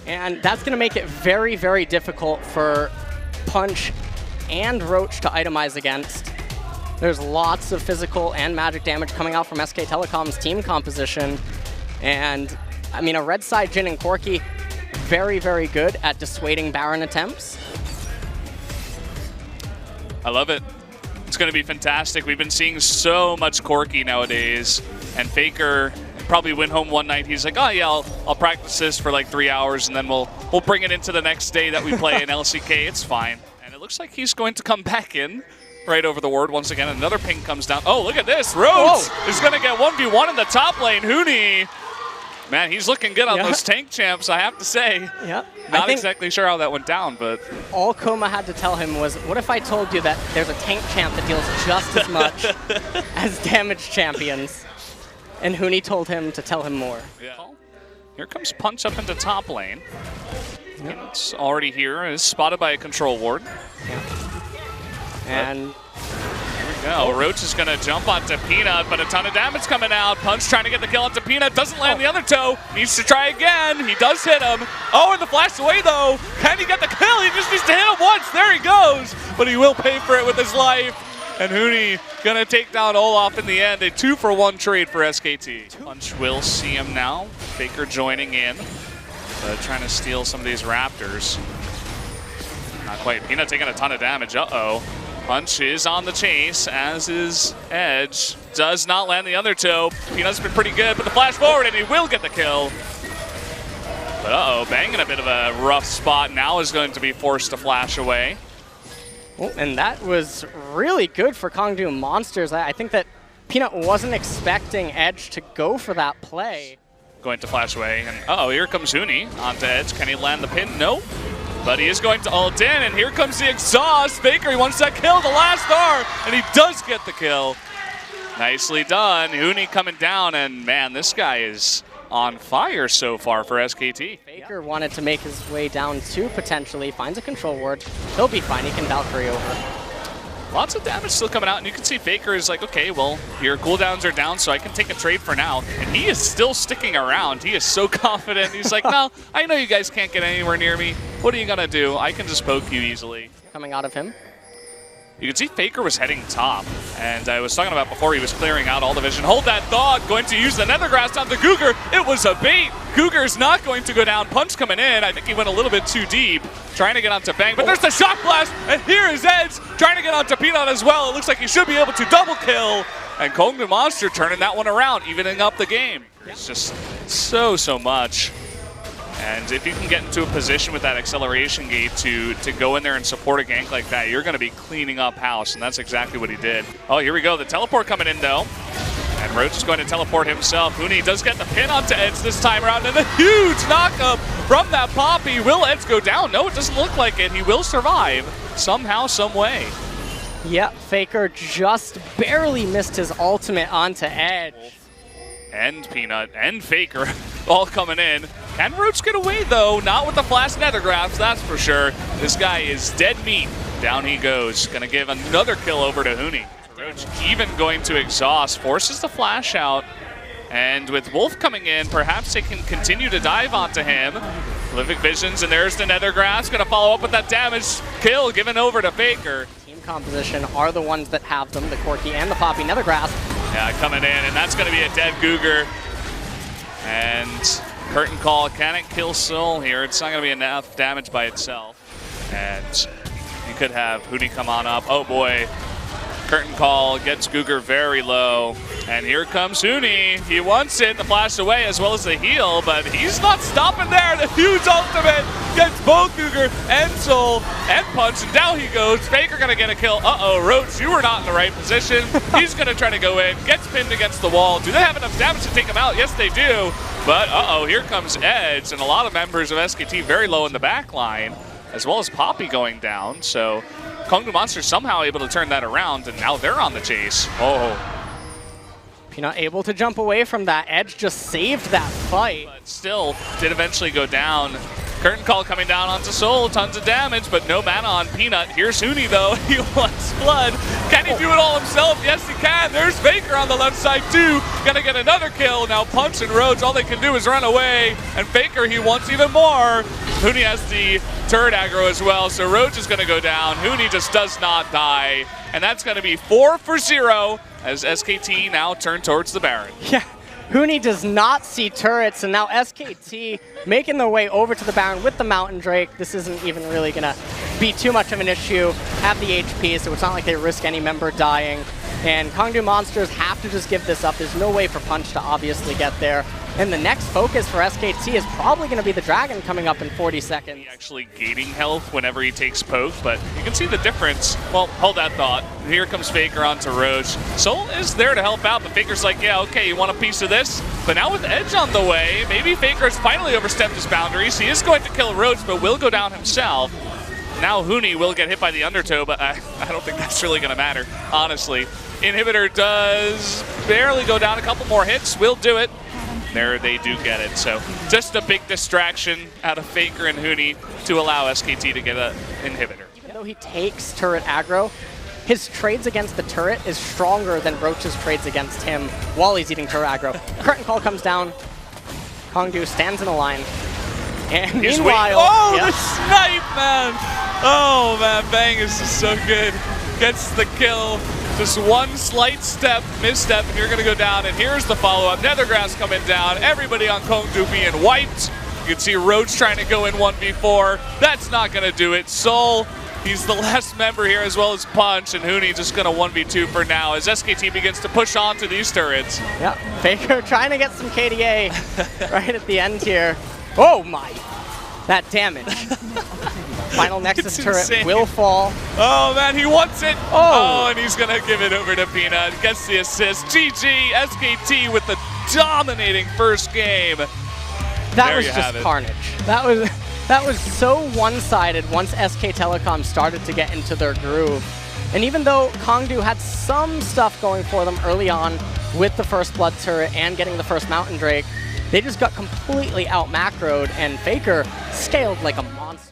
And that's going to make it very, very difficult for Punch and Roach to itemize against. There's lots of physical and magic damage coming out from SK Telecom's team composition. And, I mean, a red side Jin and Corki, very, very good at dissuading Baron attempts. I love it. It's going to be fantastic. We've been seeing so much Corki nowadays. And Faker probably went home one night. He's like, oh yeah, I'll practice this for like 3 hours and then we'll bring it into the next day that we play in LCK. It's fine. And it looks like he's going to come back in right over the ward once again. Another ping comes down. Oh, look at this. Rhodes is going to get 1v1 in the top lane. Huni, man, he's looking good on those tank champs, I have to say. Yeah. Not exactly sure how that went down, but all Koma had to tell him was, what if I told you that there's a tank champ that deals just as much as damage champions? And Huni told him to tell him more. Yeah. Here comes Punch up into top lane. It's already here. Is spotted by a control ward. And here we go. Roach is going to jump onto Peanut, but a ton of damage coming out. Punch trying to get the kill onto Peanut. Doesn't land the other toe. Needs to try again. He does hit him. Oh, and the flash away, though. Can he get the kill? He just needs to hit him once. There he goes. But he will pay for it with his life. And Huni gonna take down Olaf in the end. A 2-for-1 trade for SKT. Punch will see him now. Faker joining in, trying to steal some of these Raptors. Not quite. Peanut taking a ton of damage. Uh-oh. Punch is on the chase, as is Edge. Does not land the other toe. Peanut's been pretty good, but the flash forward, and he will get the kill. But uh-oh, Bang in a bit of a rough spot. Now is going to be forced to flash away. Oh, and that was really good for Kongdoo Monsters. I think that Peanut wasn't expecting Edge to go for that play. Going to flash away, and uh-oh, here comes Huni onto Edge. Can he land the pin? Nope. But he is going to ult in, and here comes the exhaust. Faker, he wants that kill, the last star, and he does get the kill. Nicely done. Huni coming down, and man, this guy is on fire so far for SKT. Faker wanted to make his way down too, potentially. Finds a control ward. He'll be fine. He can Valkyrie over. Lots of damage still coming out, and you can see Faker is like, okay, well, your cooldowns are down, so I can take a trade for now. And he is still sticking around. He is so confident. He's like, no, I know you guys can't get anywhere near me. What are you going to do? I can just poke you easily. Coming out of him. You can see Faker was heading top, and I was talking about before he was clearing out all the vision. Hold that thought, going to use the Nethergrass on the Cougar. It was a bait. Cougar's not going to go down. Punch coming in. I think he went a little bit too deep, trying to get onto Bang, but there's the Shock Blast, and here is Edge trying to get onto Peanut as well. It looks like he should be able to double kill, and Kongdoo Monster turning that one around, evening up the game. It's just so much. And if you can get into a position with that acceleration gate to go in there and support a gank like that, you're going to be cleaning up house, and that's exactly what he did. Oh, here we go. The teleport coming in, though. And Roach is going to teleport himself. Huni does get the pin onto Edge this time around, and a huge knockup from that Poppy. Will Edge go down? No, it doesn't look like it. He will survive somehow, some way. Yeah, Faker just barely missed his ultimate onto Edge. And Peanut and Faker all coming in. Can Roach get away, though? Not with the flash Nethergraphs, that's for sure. This guy is dead meat. Down he goes. Going to give another kill over to Huni. Roach even going to exhaust, forces the flash out. And with Wolf coming in, perhaps they can continue to dive onto him. Prolific Visions, and there's the Nethergraphs. Going to follow up with that damage kill given over to Faker. Team composition are the ones that have them, the Corki and the Poppy Nethergrass. Yeah, coming in, and that's going to be a dead Cougar. And Curtain Call, can it kill Soul here? It's not going to be enough damage by itself. And you could have Huni come on up. Oh boy. Curtain Call gets Cougar very low. And here comes Huni. He wants it, the flash away as well as the heal, but he's not stopping there. The huge ultimate gets both Cougar and Soul and Punch, and down he goes. Faker gonna get a kill. Uh-oh, Roach, you were not in the right position. He's gonna try to go in, gets pinned against the wall. Do they have enough damage to take him out? Yes, they do. But uh-oh, here comes Edge, and a lot of members of SKT very low in the back line, as well as Poppy going down. So Kongdoo Monster somehow able to turn that around, and now they're on the chase. Oh. Peanut able to jump away from that. Edge just saved that fight. But still did eventually go down. Curtain Call coming down onto Soul, tons of damage, but no mana on Peanut. Here's Huni though, he wants blood. Can he do it all himself? Yes he can. There's Faker on the left side too. Gonna get another kill. Now Punch and Roach, all they can do is run away. And Faker, he wants even more. Huni has the turret aggro as well, so Roach is gonna go down. Huni just does not die. And that's gonna be 4 for 0 as SKT now turn towards the Baron. Yeah. Huni does not see turrets, and now SKT making their way over to the Baron with the Mountain Drake. This isn't even really going to be too much of an issue. Have the HP, so it's not like they risk any member dying. And Kongdoo Monsters have to just give this up. There's no way for Punch to obviously get there. And the next focus for SKT is probably going to be the Dragon coming up in 40 seconds. He actually gaining health whenever he takes poke, but you can see the difference. Well, hold that thought. Here comes Faker onto Roach. Soul is there to help out, but Faker's like, yeah, okay, you want a piece of this? But now with Edge on the way, maybe Faker has finally overstepped his boundaries. He is going to kill Roach, but will go down himself. Now Huni will get hit by the undertow, but I don't think that's really going to matter, honestly. Inhibitor does barely go down. A couple more hits will do it. There they do get it. So just a big distraction out of Faker and Huni to allow SKT to get an inhibitor. Even though he takes turret aggro, his trades against the turret is stronger than Roach's trades against him while he's eating turret aggro. Curtain call comes down. Kongdoo stands in a line. And meanwhile... Oh, yeah. The snipe, man! Oh, man, Bang is just so good. Gets the kill. Just one slight misstep, and you're going to go down. And here's the follow-up. Nethergrass coming down. Everybody on Kongdoo being wiped. You can see Roach trying to go in 1v4. That's not going to do it. Soul, he's the last member here, as well as Punch. And Huni just going to 1v2 for now as SKT begins to push on to these turrets. Yep, Faker trying to get some KDA right at the end here. Oh my, that damage. Final Nexus turret will fall. Oh man, he wants it. Oh, and he's gonna give it over to Peanut. Gets the assist. GG, SKT with the dominating first game. That was just carnage. That was so one-sided once SK Telecom started to get into their groove. And even though Kongdoo had some stuff going for them early on with the first Blood turret and getting the first Mountain Drake, they just got completely out-macroed, and Faker scaled like a monster.